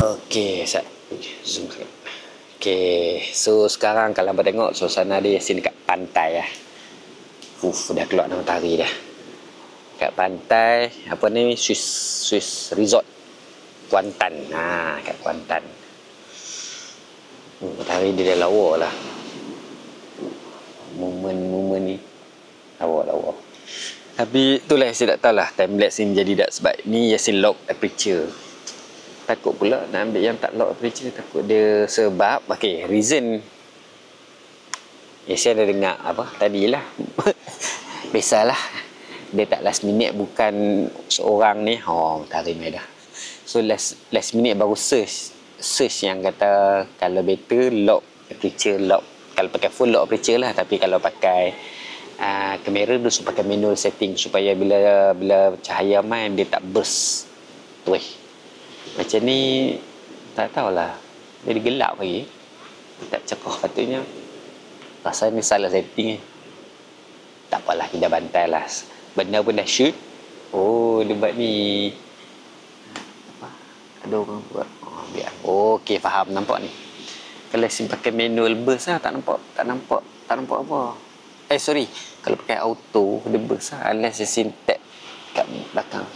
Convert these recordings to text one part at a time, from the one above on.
Okey, zoom sikit. Okey, so sekarang kalau abang tengok suasana dia Yasin dekat pantai lah. Dah keluar dah matahari dah. Kat pantai, apa ni, Swiss Resort Kuantan. Kat Kuantan. Matahari dia dah lawa lah. Momen ni lawa. Tapi itulah Yasin tak tahulah time-lapse ni jadi tak, sebab ni Yasin lock aperture. Takut pula nak ambil yang tak lock aperture, takut dia sebab reason Yasin ada dengar apa tadilah. Biasalah dia tak last minute, bukan seorang ni matahari merah. So last minute baru search yang kata kalau better lock aperture, kalau pakai full lock aperture lah. Tapi kalau pakai kamera tu pakai manual setting supaya bila cahaya main dia tak burst. Macam ni tak tahulah, dia gelap lagi, tak cerah patutnya. Rasa ni salah setting. Tak apalah, kita bantai lah, benda pun dah shoot. Dia buat ni apa, ada orang buat biar. Okey, faham, nampak ni. Kalau sim pakai manual burst lah, tak nampak apa. Sorry, kalau pakai auto dia burst lah, unless sim tap kat belakang.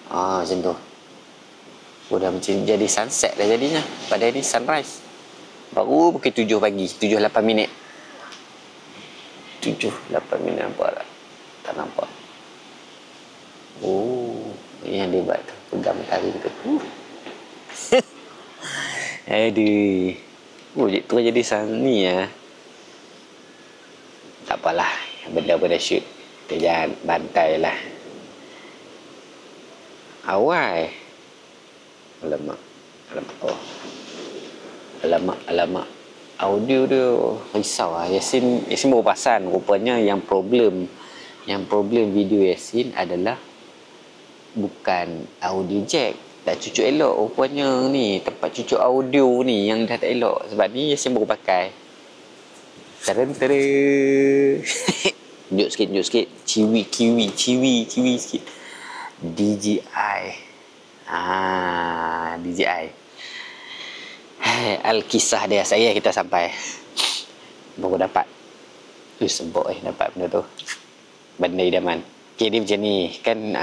Macam tu. Dah macam jadi sunset dah jadinya. Padahal ni sunrise. Baru pukul 7 pagi, 7-8 minit. 7-8 minit nampak tak? Tak nampak. Yang dia buat tu, pegang matahari tu. Aduh. Tu jadi ni ya. Tak apalah, benda pun dah shoot. Kita jangan bantai lah. Awal. Alamak. Audio dia risau lah. Yasin baru perasan rupanya yang problem video Yasin adalah bukan audio jack. Tak cucuk elok rupanya ni. Tempat cucuk audio ni yang dah tak elok. Sebab ni Yasin baru pakai. Teren. Tunjuk sikit. Ciwi sikit. DJI. DJI. Alkisah dia. Kita sampai. Baru dapat. Sebab dapat benda tu. Benda idaman. Dia macam ni. Kan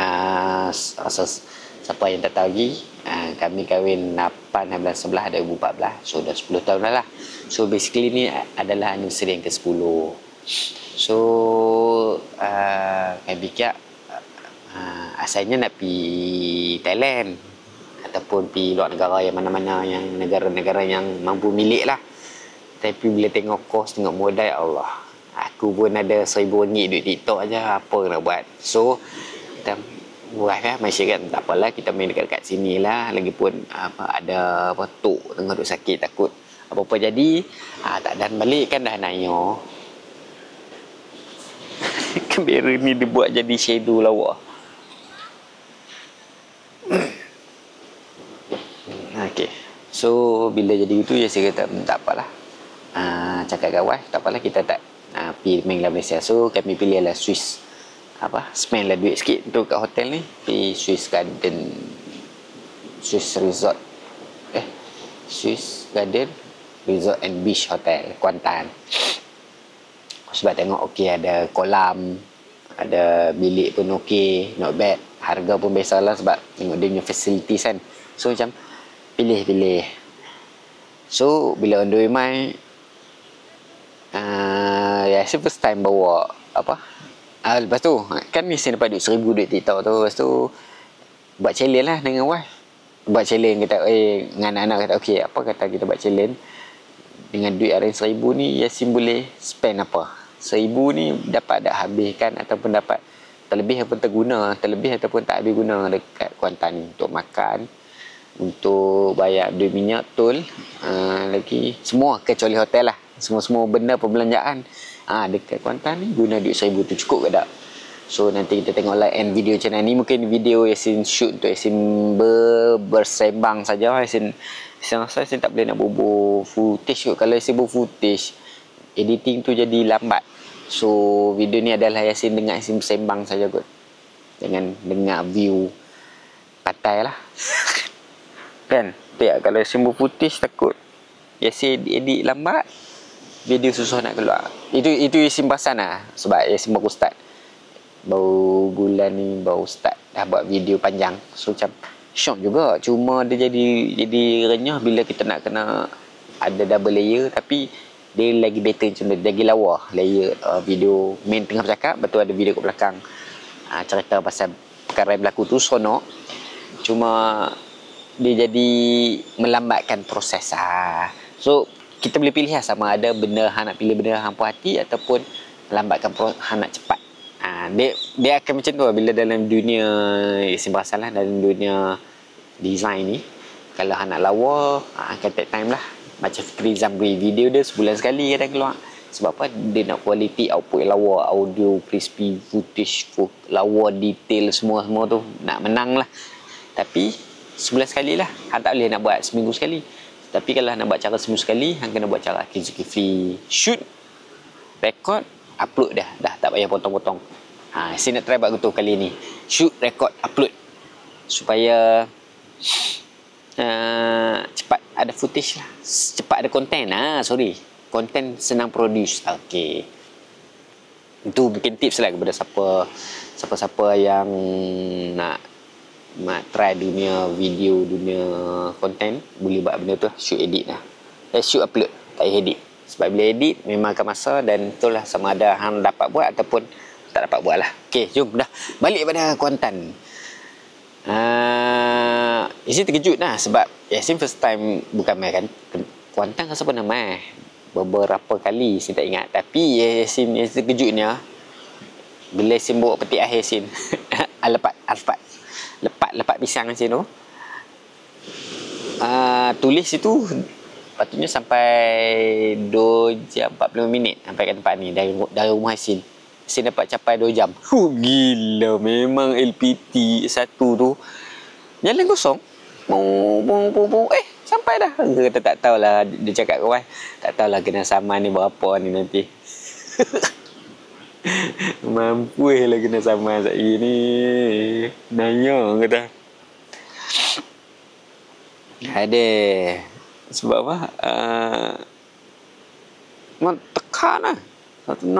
siapa yang tak tahu lagi, kami kahwin 8 bulan 11 2014. So dah 10 tahun dah lah. So basically ni adalah anniversary yang ke-10. So kami fikir asalnya nak pergi Thailand ataupun pergi luar negara, yang mana-mana yang negara-negara yang mampu milik lah. Tapi bila tengok kos, tengok modal, Allah, aku pun ada RM1,000 duit TikTok aja, apa nak buat. So kita buat lah, masyarakat tak apalah, kita main dekat sini lah. Lagipun ada tok tengah duk sakit, takut apa-apa jadi tak dan balik kan dah nanya. Kamera ni dia buat jadi shadow lawa. Okey. So bila jadi itu ya saya kata tak apalah. Cakap kawan, tak apalah, kita tak pergi main dalam Malaysia. So kami pilih lah Swiss. Spend lah duit sikit untuk kat hotel ni. Pergi Swiss Garden Resort and Beach Hotel Kuantan. Sebab tengok ada kolam, ada bilik pun not bad. Harga pun biasalah sebab tengok dia punya facilities kan. So macam pilih. So bila on the way mai, saya first time bawa lepas tu kan ni saya dapat duit RM1,000 duit TikTok tu. Lepas tu buat challenge lah dengan wife. Buat challenge, kata dengan anak-anak kata apa kata kita buat challenge dengan duit RM1,000 ni Yasin boleh spend apa. RM1,000 ni dapat dah habiskan ataupun dapat terlebih ataupun terguna, terlebih ataupun tak habis guna dekat Kuantan ni, untuk makan, untuk bayar duit minyak, tol, lagi semua kecuali hotel lah. Semua benda perbelanjaan dekat Kuantan ni guna duit RM1,000 tu cukup ke tak? So nanti kita tengok lah end video channel ni. Mungkin video Yasin shoot untuk Yasin bersembang saja. Yasin rasa Yasin tak boleh nak bubuh footage kot. Kalau Yasin bubuh footage, editing tu jadi lambat. So video ni adalah Yasin dengar Yasin bersembang saja kot, dengan dengar view Patai lah. Kan? Tak, kalau Yasin footage takut Yasin edit lambat, video susah nak keluar. Itu Yasin perasan lah. Sebab Yasin baru start. Baru bulan ni baru start dah buat video panjang. So macam syok juga. Cuma dia jadi renyah bila kita nak kena ada double layer. Tapi dia lagi better macam dia lagi lawa layer video main tengah bercakap, betul ada video kat belakang cerita pasal perkara yang berlaku tu seronok. Cuma dia jadi melambatkan proses so kita boleh pilih sama ada benda hang nak pilih benda hang puas hati ataupun melambatkan hang nak cepat. Dia akan macam tu bila dalam dunia Yasin perasan lah, dalam dunia design ni kalau hang nak lawa akan take time lah. Macam Fikri Zamri, video dia sebulan sekali kadang keluar. Sebab apa? Dia nak quality output yang lawa, audio, crispy, footage, lawa, detail, semua tu nak menang lah. Tapi sebulan sekali lah. Hang tak boleh nak buat seminggu sekali. Tapi kalau nak buat cara seminggu sekali, hang kena buat cara Kifli. Shoot, record, upload dah. Dah tak payah potong-potong. Saya nak try buat gitu kali ni. Shoot, record, upload. Supaya cepat ada footage lah. Cepat ada konten. Konten senang produce. Okey. Itu mungkin tips lah kepada siapa-siapa yang nak try dunia video, dunia konten, boleh buat benda tu, shoot edit lah. Shoot upload, tak payah edit. Sebab bila edit memang akan masa dan itulah sama ada hang dapat buat ataupun tak dapat buat lah. Okey, jom dah balik pada Kuantan. Yasin terkejut lah sebab Yasin first time bukan main kan Kuantan, rasa pernah main beberapa kali, saya tak ingat. Tapi Yasin terkejutnya bila Yasin bawa peti air Yasin lepat pisang Yasin tu, tulis itu patutnya sampai 2 jam 45 minit sampai ke tempat ni dari rumah Yasin. Yasin dapat capai 2 jam. Gila, memang LPT 1 tu jalan kosong. Sampai dah. Kata tak tahulah, dia cakap kawan, tak tahulah kena saman ni berapa ni nanti. Mampu lah kena saman sekali ni. Nanya kata. Ada. Sebab apa? Tekan lah. Satu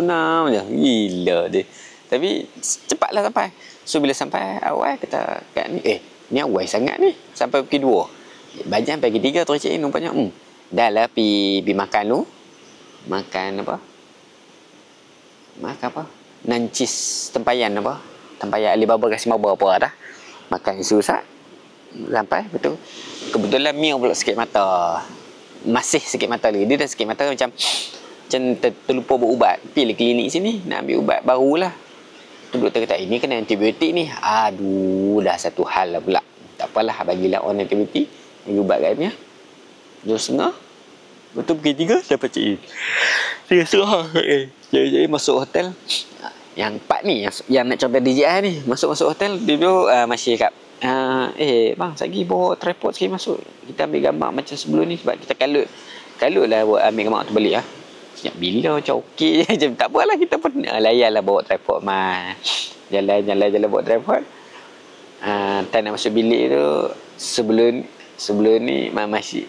enam je. Gila dia. Tapi cepatlah sampai. So bila sampai awal kata kat ni, ni awal sangat ni. Sampai pukul 2. Bajan pagi 3 terus cik nampaknya. Dah lah pergi makan lu. Makan apa? Makan apa? Nancis tempayan apa? Tempayan Alibaba kasih mabah apa dah. Makan isu sat. Sampai betul. Kebetulan Mia pula sikit mata. Masih sikit mata lagi. Dia dah sikit mata macam terlupa berubat. Pergi klinik sini nak ambil ubat barulah. Doktor kata ini kena antibiotik ni. Aduh, dah satu hal lah pula. Tak apalah, bagilah on antibiotik. Ambil ubat kat Mia. 2.30. Betul pukul 3 dapat cik. Dia serah. Jadi masuk hotel. Yang part ni yang nak coba DJI ni, masuk hotel dia tu masih cakap, bang, sekejap bawa tripod sikit masuk. Kita ambil gambar macam sebelum ni sebab kita kalut lah buat ambil gambar tu balik lah. Sejak bila macam okey je. Macam tak apalah, kita pun layan lah bawa tripod mah. Jalan bawa tripod. Tak nak masuk bilik tu sebelum ni masih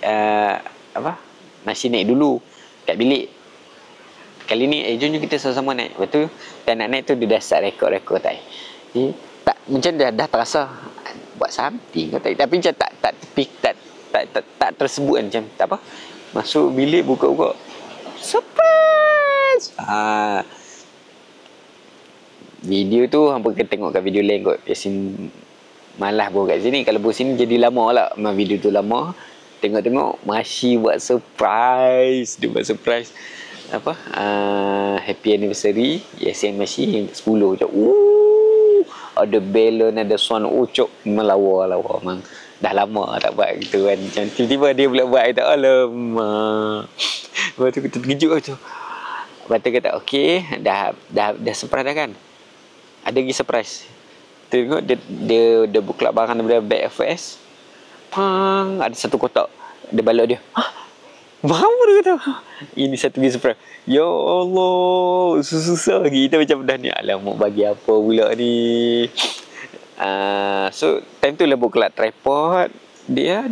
masih naik dulu kat bilik. Kali ni jom kita sama-sama naik. Lepas tu dan nak naik tu dia dah start rekod tak. Tak macam dah terasa buat something tapi macam tak tersebut kan, macam tak apa. Masuk bilik buka surprise. Video tu hampa kena tengok kat video lain kot. Yasin malah bawa kat sini. Kalau bawa sini jadi lama lah. Video tu lama. Tengok masih buat surprise. Dia buat surprise happy anniversary Yasin masih 10 macam ada balon, ada sound ucok, melawa memang dah lama tak buat gitu kan. Macam tiba-tiba dia pula buat kata alamak. Lepas tu kita terkejut macam. Lepas tu kata okey, dah surprise dah kan. Ada lagi surprise. Tengok dia buka barang daripada bag FS. Ada satu kotak. Dia balok dia. Berapa dia kata? Ini satu lagi surprise. Ya Allah, susah lagi. Kita macam dah ni. Alamak, bagi apa pula ni? So time tu lah buka tripod dia,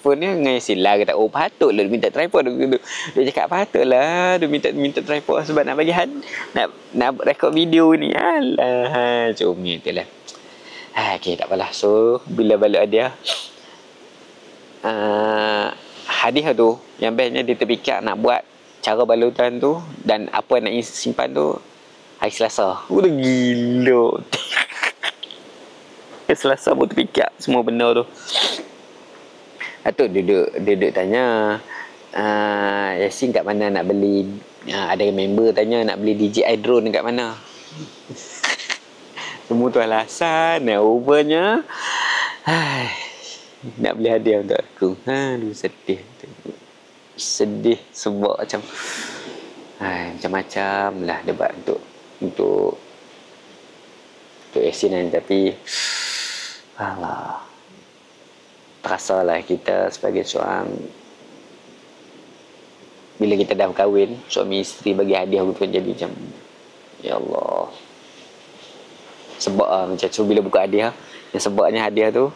phone dia dengan Yasin lah, kata oh patutlah dia minta tripod dia, dia cakap patutlah dia minta tripod sebab nak bagi nak rekod video ni. Alah comel tu lah. Okay, tak apalah. So bila balik hadiah, hadiah tu yang bestnya dia terfikir nak buat cara balutan tu dan apa nak simpan tu hari Selasa. Udah gila. Hari Selasa pun terfikir semua benda tu. Atuk duduk tanya, Yasin kat mana nak beli, ada member tanya nak beli DJI drone kat mana. Semua tu alasan, overnya nak beli hadiah untuk aku. Aduh, sedih sebab macam-macam lah debat untuk Yasin ni. Tapi alah, terasalah kita sebagai seorang, bila kita dah berkahwin, suami isteri bagi hadiah betul jadi macam ya Allah. Sebab macam tu bila buka hadiah, yang sebabnya hadiah tu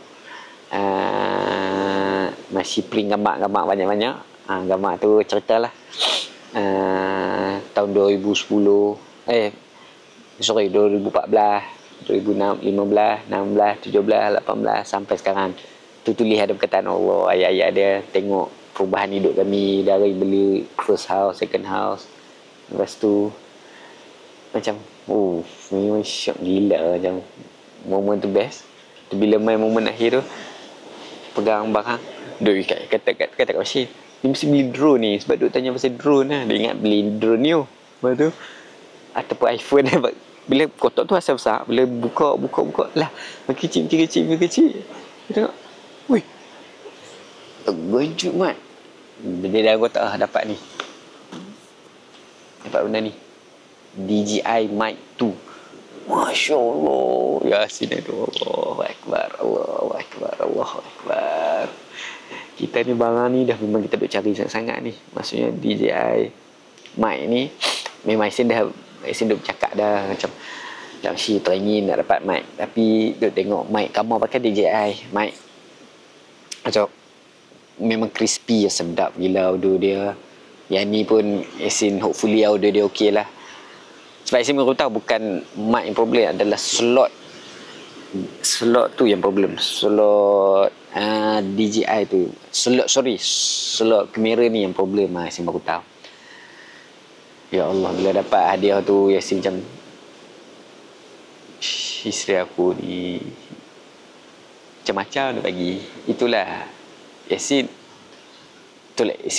masih print gambar banyak-banyak. Gambar tu ceritalah tahun 2010 2014, 2015, 16, 17, 18 sampai sekarang. Tu tulis ada perkataan Allah, ayat-ayat dia, tengok perubahan hidup kami dari beli first house, second house. Lepas tu macam memang syok gila. Macam momen tu best tu, bila main momen akhir tu pegang barang duk kata kat Rashid, dia mesti beli drone ni sebab duk tanya pasal drone lah. Dia ingat beli drone ni. Lepas tu ataupun iPhone bila kotak tu asal besar, bila buka lah makin kecil. Dia tengok, wih, terkejut mat. Dia dah kotak dapat benda ni, DJI Mic 2. Masya Allah, Yasin itu, Allahu Akbar. Kita ni barang ni dah memang kita duk cari sangat-sangat ni. Maksudnya DJI Mic ni memang Yasin duk cakap dah macam si teringin nak dapat mic, tapi duk tengok mic kamu pakai DJI mic macam memang crispy, sedap gila audio dia. Yang ni pun Yasin hopefully audio dia okey lah. Sebab Yasin baru tahu bukan mic yang problem, adalah slot tu yang problem. Slot DJI tu, slot kamera ni yang problem. Yasin baru tahu. Ya Allah, bila dapat hadiah tu Yasin macam, isteri aku ni macam-macam dia bagi. Itulah Yasin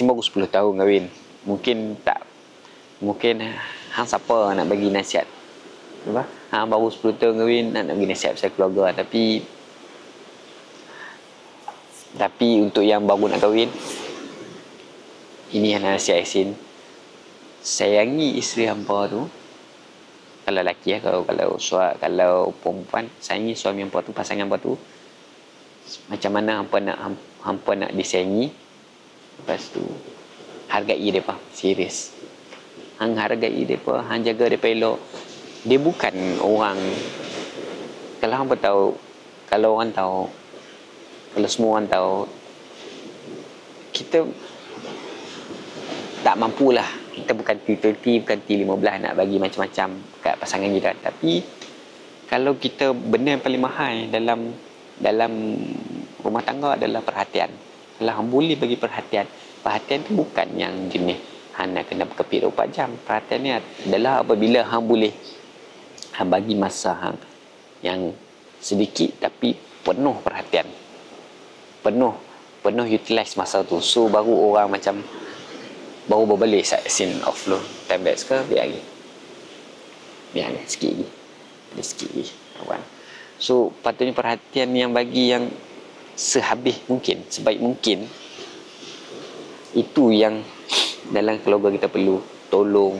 baru 10 tahun kahwin. Mungkin hang siapa nak bagi nasihat apa? Hang baru 10 tahun kahwin nak bagi nasihat pasal keluarga. Tapi untuk yang baru nak kahwin, ini yang nasihat Yasin. Sayangi isteri hampa tu. Kalau lelaki kalau perempuan, sayangi suami hampa tu, pasangan hampa tu macam mana hampa nak disayangi. Lepas tu hargai depa, serius. Hang hargai depa, hang jaga depa elok. Dia bukan orang, kalau hampa tahu, kalau orang tahu, kalau semua orang tahu, kita tak mampulah. Kita bukan T20, bukan T15 nak bagi macam-macam kat pasangan kita. Tapi kalau kita, benda yang paling mahal dalam rumah tangga adalah perhatian. Kalau hang boleh bagi perhatian tu bukan yang jenis hang nak kena berkepit 24 jam. Perhatian ni adalah apabila hang boleh hang bagi masa hang yang sedikit tapi penuh perhatian, penuh utilize masa tu. So baru orang macam baru berbalik scene off lo. Time back ke biar lagi sikit lagi kawan. So patutnya perhatian yang bagi yang sehabis mungkin, sebaik mungkin. Itu yang dalam keluarga kita perlu tolong,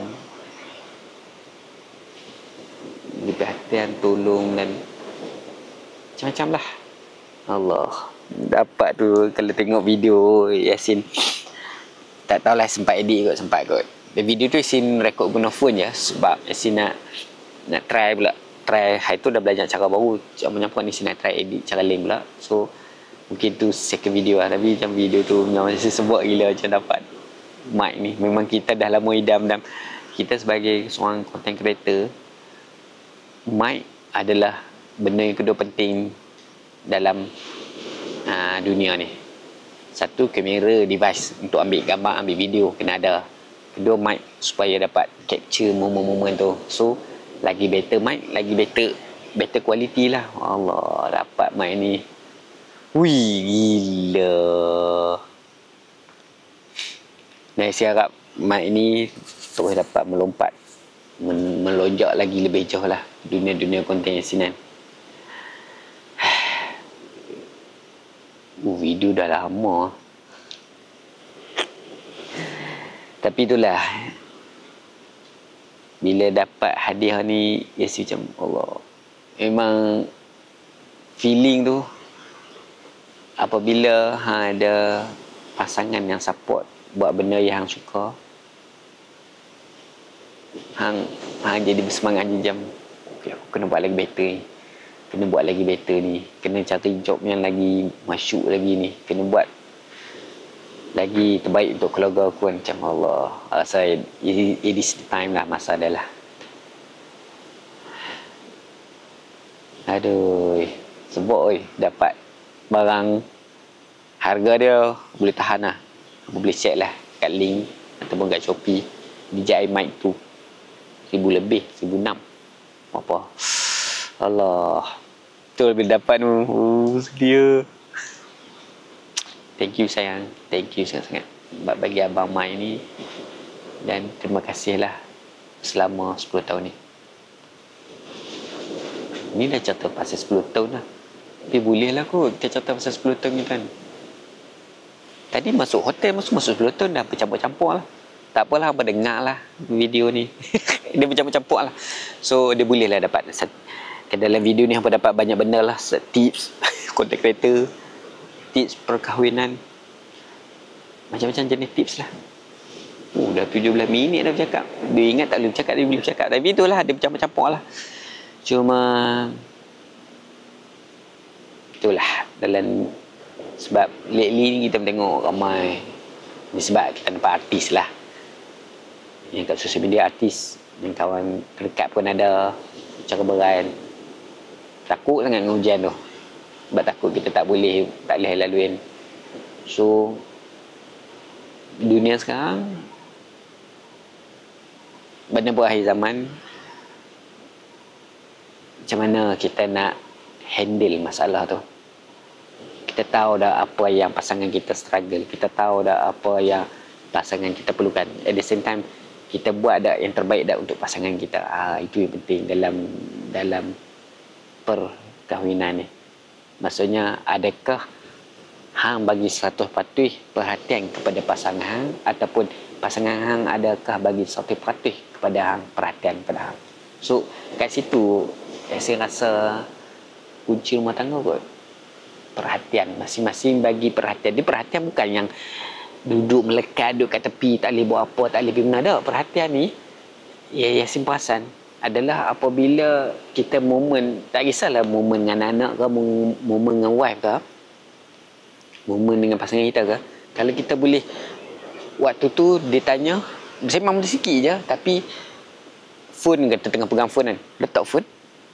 beri perhatian, tolong dan macam-macam lah. Allah, dapat tu kalau tengok video Yasin, tak tahulah sempat edit kot. Dan video tu Yasin rekod guna phone je sebab Yasin nak try try, hari tu dah belajar cara baru. Macam ni saya nak try edit cara lain pula. So mungkin tu second video lah. Tapi macam video tu memang saya sebut gila macam dapat mic ni. Memang kita dah lama idam dan kita sebagai seorang content creator, mic adalah benda yang kedua penting dalam dunia ni. Satu, kamera device untuk ambil gambar, ambil video kena ada. Kedua, mic supaya dapat capture momen-momen tu. So lagi better mic, lagi better quality lah. Allah, dapat mic ni, wih gila. Dan saya harap mic ni terus dapat melompat, melonjak lagi lebih jauh lah dunia-dunia konten asinan. Video dah lama. Tapi itulah, bila dapat hadiah ni, yes, macam Allah. Memang feeling tu, apabila ada pasangan yang support buat benda yang suka, hang jadi bersemangat je, macam okay, aku kena buat lagi better ni, kena buat lagi better ni, kena cari job yang lagi masyuk lagi ni, kena buat lagi terbaik untuk keluarga aku kan. Macam Allah, rasa it is the time lah, masa dah lah. Aduh, sebab dapat barang harga dia boleh tahan lah. Aku boleh check lah kat link ataupun kat Shopee. DJI mic tu 1,000 lebih, 1,600 apa. Allah, betul bila dapat tu, sedia. Thank you sayang, thank you sangat-sangat bagi abang Mai ni. Dan terima kasih lah selama 10 tahun ni. Ni dah cerita pasal 10 tahun lah. Tapi boleh lah kot kita cerita pasal 10 tahun ni kan. Tadi masuk hotel, masuk 10 tahun dah bercampur-campur lah. Tak apalah, abang dengar lah video ni. Dia bercampur-campur lah. So dia boleh lah dapat, dalam video ni abang dapat banyak benda lah. Tips content creator, tips perkahwinan, macam-macam jenis tips lah. Dah 17 minit dah bercakap. Dia ingat tak boleh bercakap, dia boleh bercakap. Tapi itulah, dia bercampur-campur lah. Cuma itulah, dalam sebab lately ni kita tengok ramai ni, sebab kita nampak artis lah yang kat sosial media, artis yang kawan terdekat pun ada cara beran. Takut sangat dengan hujan tu, sebab takut kita tak boleh laluin. So dunia sekarang benda berakhir zaman. Macam mana kita nak handle masalah tu? Kita tahu dah apa yang pasangan kita struggle, kita tahu dah apa yang pasangan kita perlukan. At the same time, kita buat dah yang terbaik dah untuk pasangan kita. Itu yang penting dalam perkahwinan ni. Maksudnya, adakah hang bagi 100% perhatian kepada pasangan hang, ataupun pasangan hang adakah bagi 100% kepada hang, perhatian kepada hang. So kat situ saya rasa kunci rumah tangga kot. Perhatian, masing-masing bagi perhatian. Dia perhatian bukan yang duduk melekat, duduk kat tepi, tak boleh buat apa, tak boleh pergi mana. Dah, perhatian ni yasin perasan adalah apabila kita momen, tak kisahlah momen dengan anak ke, momen dengan wife ke, momen dengan pasangan kita ke, kalau kita boleh waktu tu dia tanya, sembang benda sikit je, tapi phone kata tengah pegang phone kan, letak phone,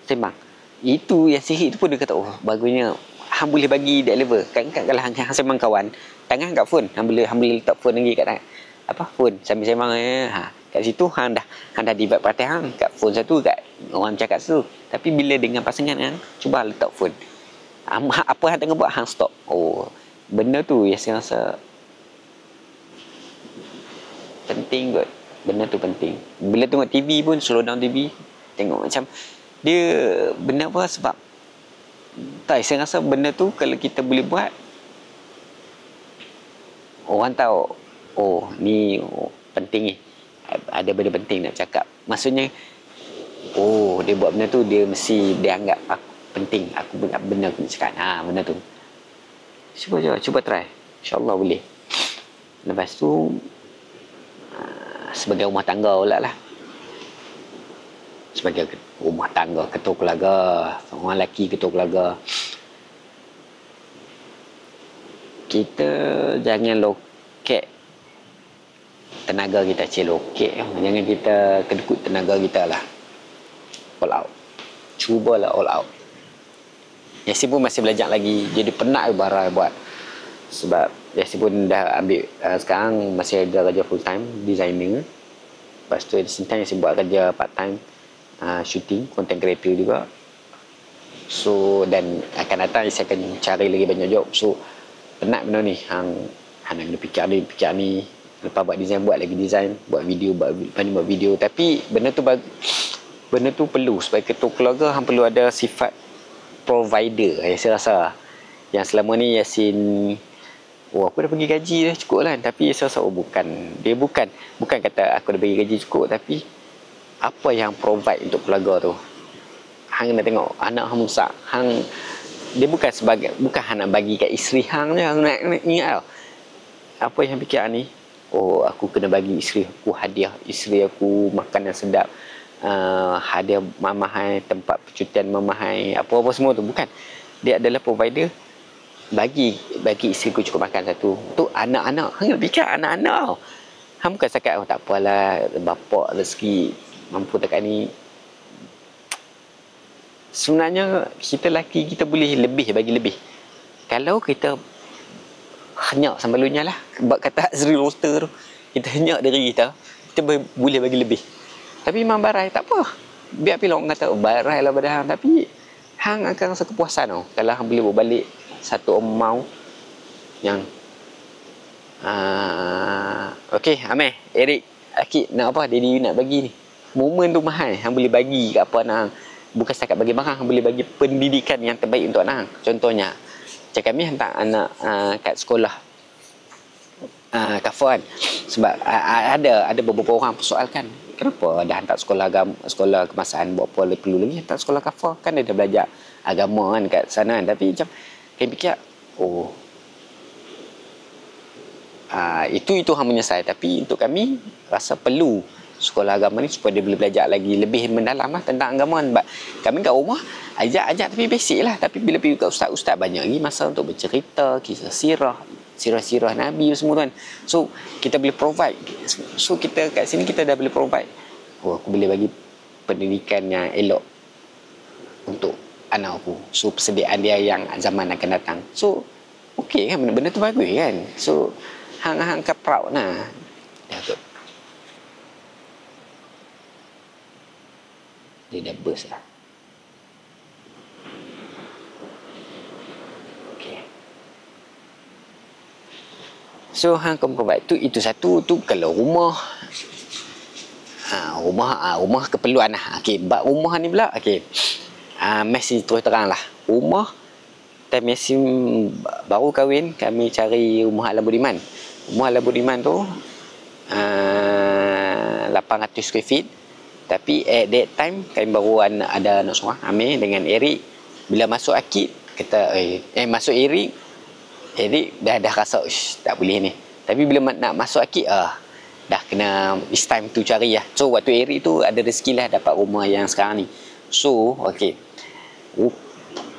sembang. Itu yang sihir tu pun dia kata, oh bagusnya hang boleh bagi that level. Kan kalau hang sembang kawan, tangan kat phone, hang boleh letak phone lagi kat phone sambil sembang. Kat situ hang dah divert perhatian hang kat phone satu, kat orang cakap satu. Tapi bila dengan pasangan hang, cuba letak phone. Apa hang tengah buat, hang stop. Oh, benda tu yang saya rasa penting kot. Benda tu penting. Bila tengok TV pun, slow down TV, tengok macam dia benda apa, sebab tak, saya rasa benda tu kalau kita boleh buat, orang tahu, oh ni penting ni, ada benda penting nak cakap. Maksudnya, oh dia buat benda tu, dia mesti dia anggap aku penting, aku buat benda aku nak cakap. Benda tu cuba try, InsyaAllah boleh. Lepas tu sebagai rumah tangga pula lah, sebagai rumah tangga, ketua keluarga, orang lelaki ketua keluarga, kita jangan lokek tenaga kita, lokek, jangan kita kedekut tenaga kita lah. All out, cubalah all out. Yasin pun masih belajar lagi, jadi penat barang buat. Sebab Yasin pun dah ambil sekarang masih ada kerja full time designer. Lepas tu Yasin buat kerja part time shooting, content creator juga. So dan akan datang saya akan cari lagi banyak job. So penat benda ni, hang nak kena fikir ni, lepas buat design, buat lagi design, buat video, buat video. Tapi benda tu perlu sebagai ketua keluarga, hang perlu ada sifat provider. Saya rasa yang selama ni Yasin, aku dah bagi gaji dah cukup kan, tapi saya rasa bukan kata aku dah bagi gaji cukup, tapi apa yang provide untuk keluarga tu. Hang nak tengok anak hang besar, dia bukan hang nak bagi kat isteri hang je. Hang nak ingat tau, apa yang fikir ni, aku kena bagi isteri aku hadiah, isteri aku makan yang sedap, hadiah mamahai, tempat percutian mamahai, apa-apa semua tu. Bukan, dia adalah provider. Bagi isteri aku cukup makan satu. Tu anak-anak, hang nak fikir anak-anak tau. Hang bukan cakap tak apalah, bapak rezeki mampu tekan ni. Sebenarnya kita lelaki, kita boleh bagi lebih kalau kita henyak sampai lunya lah. Sebab kata Azri Roster tu, kita henyak diri kita boleh bagi lebih. Tapi memang barai tak apa, biar pilih orang kata barai lah pada hang, tapi hang akan rasa kepuasan tau kalau hang boleh berbalik satu amount yang okey. Amir, Eric, Akid, nak apa Daddy nak bagi ni, momen tu mahal. Hang boleh bagi kat apa anak hang, bukan setakat bagi barang, hang boleh bagi pendidikan yang terbaik untuk anak hang. Contohnya macam kami hantar anak kat sekolah kafah kan. Sebab ada beberapa orang persoalkan, kenapa dah hantar sekolah kemasaan, buat apa perlu lagi hantar sekolah kafah, kan dia dah belajar agama kan kat sana kan. Tapi macam kami fikir, itu hang menyesal. Tapi untuk kami rasa perlu sekolah agama ni supaya dia boleh belajar lagi lebih mendalam lah tentang agama kan. Kami kat rumah ajak tapi basic lah. Tapi bila pergi kat ustaz-ustaz, banyak lagi masa untuk bercerita, kisah sirah Nabi semua kan. So kita boleh provide. So kita kat sini kita dah boleh provide. Aku boleh bagi pendidikan yang elok untuk anak aku. So persediaan dia yang zaman akan datang. So okey kan, benda tu bagus kan. So hang kan proud lah. Dah kot. Dia dah burst lah. Okay. So hang akan provide tu, itu satu tu. Kalau rumah rumah keperluan lah. Okay, bab rumah ni pula, okay, mesti terus terang lah. Rumah time Yasin baru kahwin, kami cari rumah Alam Budiman. Rumah Alam Budiman tu 800 square feet. Tapi at that time kami baru ada anak seorang, Amir dengan Eric. Bila masuk Akid, kata masuk Eric dah rasa tak boleh ni. Tapi bila nak masuk Akid, dah kena, it's time to cari lah. So waktu Eric tu ada rezeki lah dapat rumah yang sekarang ni. So okay,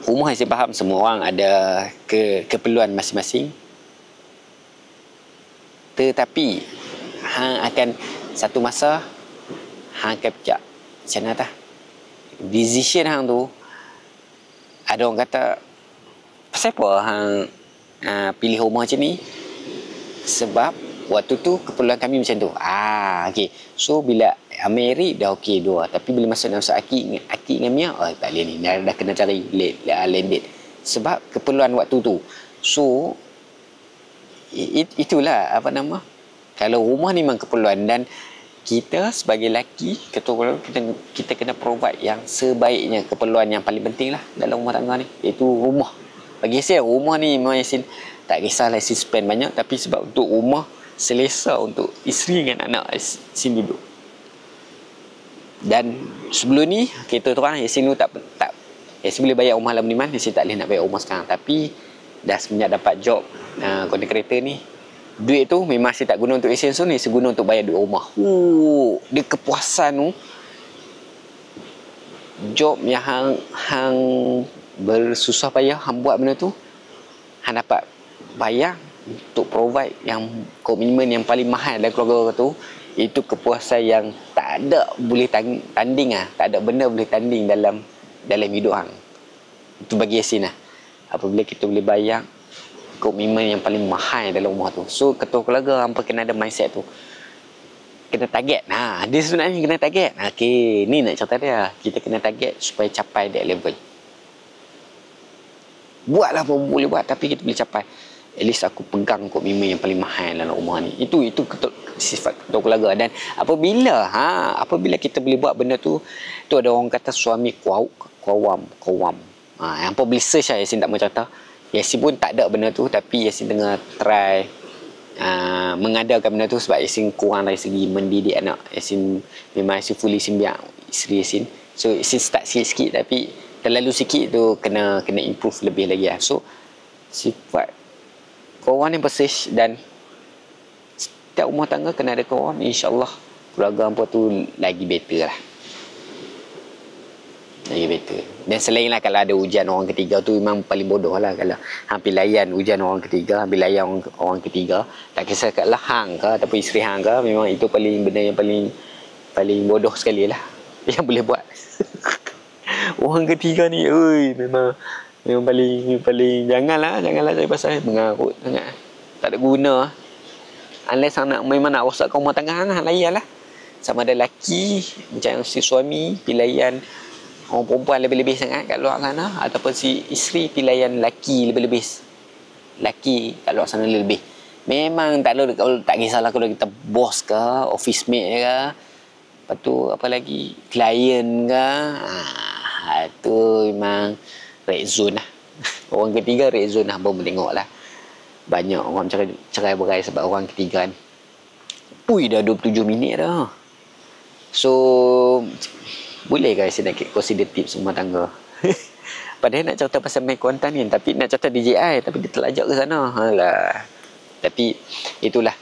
rumah saya faham semua orang ada keperluan masing-masing. Tetapi hang akan satu masa hang akan fikir macam mana tah decision hang tu. Ada orang kata, pasal apa hang pilih rumah macam ni? Sebab waktu tu keperluan kami macam tu. Okay. So bila Ameri dah okey dua, tapi bila masuk Akid dengan Mia, tak boleh ni, dah kena cari landed sebab keperluan waktu tu. So itulah apa nama, kalau rumah ni memang keperluan, dan kita sebagai lelaki, ketua kita kena provide yang sebaiknya, keperluan yang paling penting lah dalam rumah tangga ni, iaitu rumah. Bagi saya rumah ni memang Yasin tak kisahlah Yasin spend banyak, tapi sebab untuk rumah selesa untuk isteri dengan anak Yasin duduk. Dan sebelum ni kita terang Yasin dulu tak Yasin boleh bayar rumah Alam Budiman, Yasin tak boleh nak bayar rumah sekarang. Tapi dah semenjak dapat job content creator ni, duit tu memang saya tak guna untuk Yasin, so ni saya guna untuk bayar duit rumah. Dia kepuasan tu job yang hang bersusah payah hang buat benda tu, hang dapat bayar untuk provide yang komitmen yang paling mahal dalam keluarga tu, itu kepuasan yang tak ada boleh tanding ah, tak ada benda boleh tanding dalam hidup hang. Itu bagi Yasin lah. Apabila kita boleh bayar komitmen yang paling mahal dalam rumah tu. So ketua keluarga hampa kena ada mindset tu. Kena target. Dia sebenarnya kena target. Okey, ni nak cerita dia. Kita kena target supaya capai that level. Buatlah apa boleh buat, tapi kita boleh capai. At least aku pegang komitmen yang paling mahal dalam rumah ni. Itu sifat ketua keluarga. Dan apabila kita boleh buat benda tu, tu ada orang kata suami kawam. Yang apa boleh search lah, Yasin tak mau cerita. Yasin pun tak ada benda tu, tapi Yasin tengah try mengadakan benda tu sebab Yasin kurang dari segi mendidik anak. Yasin memang Yasin fully simbiak isteri Yasin. So Yasin start sikit-sikit, tapi terlalu sikit tu kena improve lebih lagi lah. So sifat kawan yang bersih, dan setiap rumah tangga kena ada kawan, insyaAllah keluarga hampa tu lagi better lah. Lagi better. Dan selain lah kalau ada hujan orang ketiga tu, memang paling bodoh lah kalau hampir layan hujan orang ketiga, hampir layan orang ketiga, tak kisah kat lah hang ke ataupun isteri hang ke, memang itu benda yang paling bodoh sekali lah yang boleh buat. Orang ketiga ni memang paling janganlah cari pasal mengarut sangat, tak ada guna. Unless memang nak rosakkan rumah tangga hang, layan lah. Sama ada lelaki macam si suami pilihan orang perempuan lebih-lebih sangat kat luar sana, ataupun si isteri pilihan lelaki lebih-lebih lelaki kat luar sana lebih. Memang tak kisahlah kalau kita bos ke, office mate ke, lepas tu apa lagi, klien ke, tu memang red zone lah. Orang ketiga red zone lah. Baru tengok lah banyak orang cerai berai sebab orang ketiga ni. Dah 27 minit dah. So boleh guys saya nak consider tips rumah tangga. Padahal nak cerita pasal main kontan ni, tapi nak cerita DJI, tapi dia terlajak ke sana. Tapi itulah,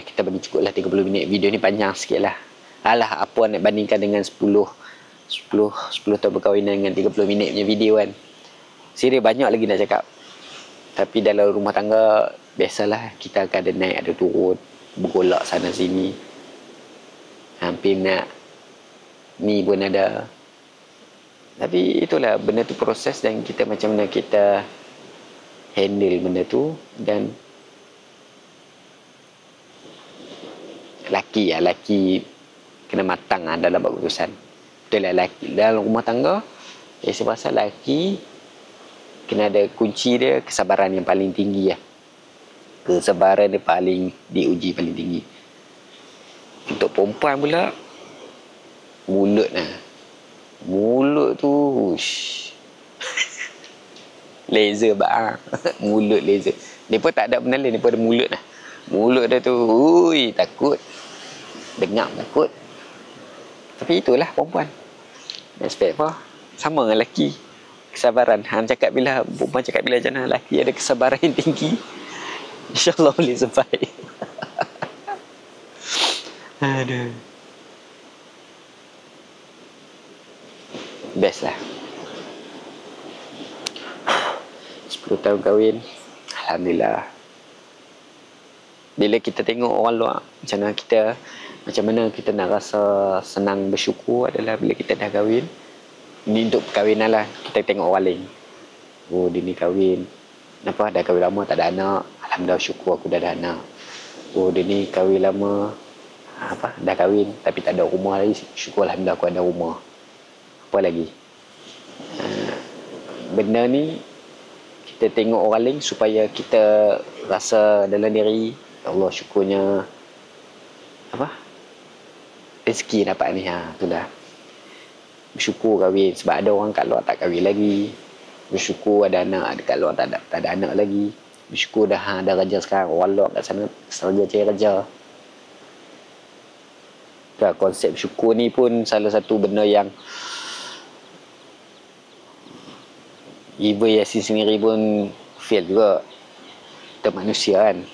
kita bagi cukup lah 30 minit. Video ni panjang sikit lah. Apa nak bandingkan dengan 10 tahun perkahwinan dengan 30 minit punya video kan. Serius banyak lagi nak cakap. Tapi dalam rumah tangga biasalah, kita akan ada naik ada turun, bergolak sana sini. Hampir nak ni pun ada. Tapi itulah, benda tu proses, dan kita macam mana kita handle benda tu. Dan laki kena matang dalam buat keputusan. Betul lah, laki dalam rumah tangga, saya rasa laki kena ada kunci dia, kesabaran yang paling tinggi lah. Kesabaran dia paling diuji, paling tinggi. Untuk perempuan pula, mulut tu laser bang. Mulut laser. Dia pun tak ada benda lain, dia pun ada mulut lah. Mulut dia tu takut dengar, takut. Tapi itulah perempuan. Aspek apa? Sama dengan lelaki. Kesabaran. Perempuan cakap bila macam mana, lelaki ada kesabaran yang tinggi, InsyaAllah boleh survive. Aduh. Best lah. 10 tahun kahwin, alhamdulillah. Bila kita tengok orang luar, macam mana kita nak rasa senang bersyukur adalah bila kita dah kahwin. Ini untuk perkahwinan lah, kita tengok orang lain. Dia ni kahwin, kenapa dah kahwin lama tak ada anak, alhamdulillah syukur aku dah ada anak. Dia ni kahwin lama, dah kahwin tapi tak ada rumah lagi, syukur alhamdulillah aku ada rumah. Apa lagi, benda ni kita tengok orang lain supaya kita rasa dalam diri, ya Allah syukurnya rezeki dapat ni. Itulah, bersyukur kahwin. Sebab ada orang kat luar tak kahwin lagi, bersyukur ada anak, dekat luar tak ada anak lagi, bersyukur dah ada kerja sekarang. Orang luar kat sana serga cari kerja. Konsep syukur ni pun salah satu benda yang even Yasin sendiri pun fail juga. Kita manusia kan.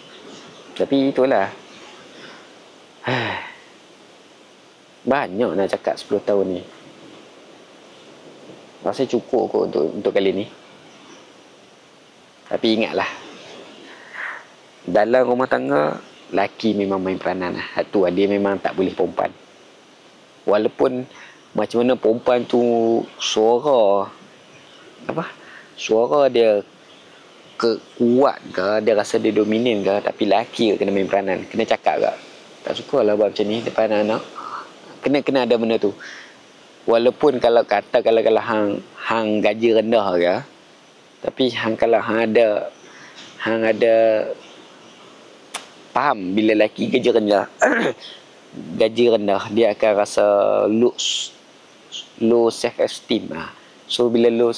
Tapi itulah, Banyak nak cakap 10 tahun ni. Rasa cukup kot untuk kali ni. Tapi ingatlah, dalam rumah tangga, laki memang main peranan lah. Tu dia memang tak boleh perempuan. Walaupun macam mana perempuan tu suara dia kuat ke, dia rasa dia dominan ke, tapi laki kena main peranan, kena cakap ke, tak suka lah buat macam ni depan anak. Kena ada benda tu. Walaupun kalau hang gaji rendah ke, tapi kalau hang ada faham bila lelaki gaji rendah dia akan rasa low self esteem. So bila low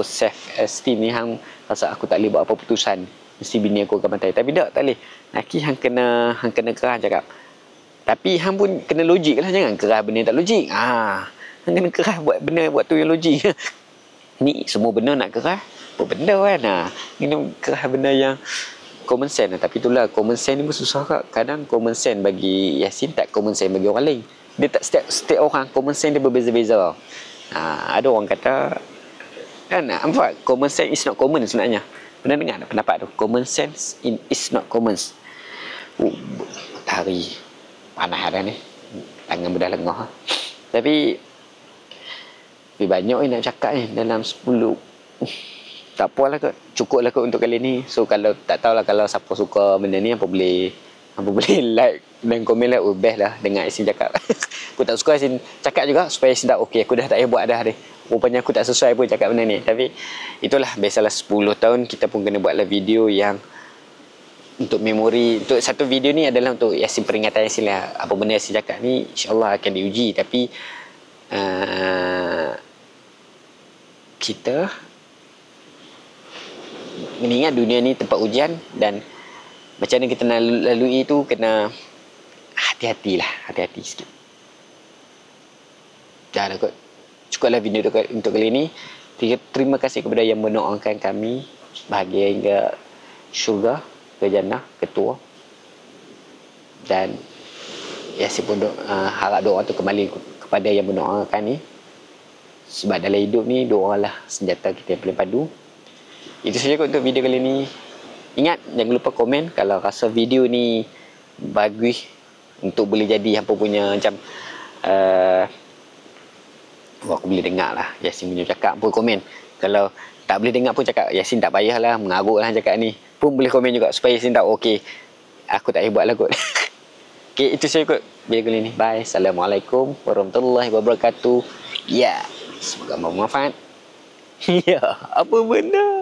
self esteem ni, hang rasa aku tak boleh buat apa putusan, mesti bini aku akan bantai. Tapi tak boleh. Lelaki hang kena kerah cakap. Tapi hang pun kena logik lah, jangan kerah benda tak logik. Hang kena kerah buat tu yang logik. Ni semua benda nak kerah apa benda kan. Kena kerah benda yang common sense. Tapi itulah, common sense ni pun susah kak. Kadang common sense bagi Yasin tak common sense bagi orang lain. Dia tak, setiap orang common sense dia berbeza-beza. Ada orang kata kan, nampak common sense is not common sebenarnya. Pernah dengar tak pendapat tu? Common sense is not common. Hari panas dah ni, tangan dah lengah. Tapi banyak nak cakap ni dalam 10. Tak apalah kot, cukup lah kot untuk kali ni. So kalau tak tahulah, kalau siapa suka benda ni, apa boleh like dan komen lah. Best lah dengar Yasin cakap. Aku tak suka Yasin cakap juga, supaya Yasin tak okey, aku dah tak payah buat dah ni. Rupanya aku tak sesuai pun cakap benda ni. Tapi itulah, biasalah 10 tahun kita pun kena buatlah video yang untuk memori. Untuk satu video ni adalah untuk Yasin, peringatan Yasin lah. Apa benda Yasin cakap ni insyaAllah akan diuji. Tapi kita mengingat dunia ni tempat ujian, dan macam mana kita nak lalui tu, kena hati-hati sikit. Dah kot, cukuplah video tu untuk kali ni. Terima kasih kepada yang mendoakan kami bahagia hingga syurga, ke jannah, ketua. Dan Yasin pun harap doa tu kembali kepada yang mendoakan ni. Sebab dalam hidup ni, doa lah senjata kita yang paling padu. Itu saja untuk video kali ni. Ingat, jangan lupa komen kalau rasa video ni bagus, untuk boleh jadi hampa punya macam aku boleh dengar lah Yasin punya cakap pun komen. Kalau tak boleh dengar pun cakap, Yasin tak payahlah mengarut lah cakap ni, pun boleh komen juga, supaya Yasin tahu okey, aku tak payah buat lah kot. Okay, itu saja kot video kali ni. Bye. Assalamualaikum warahmatullahi wabarakatuh. Ya, semoga bermanfaat. Ya, apa benda?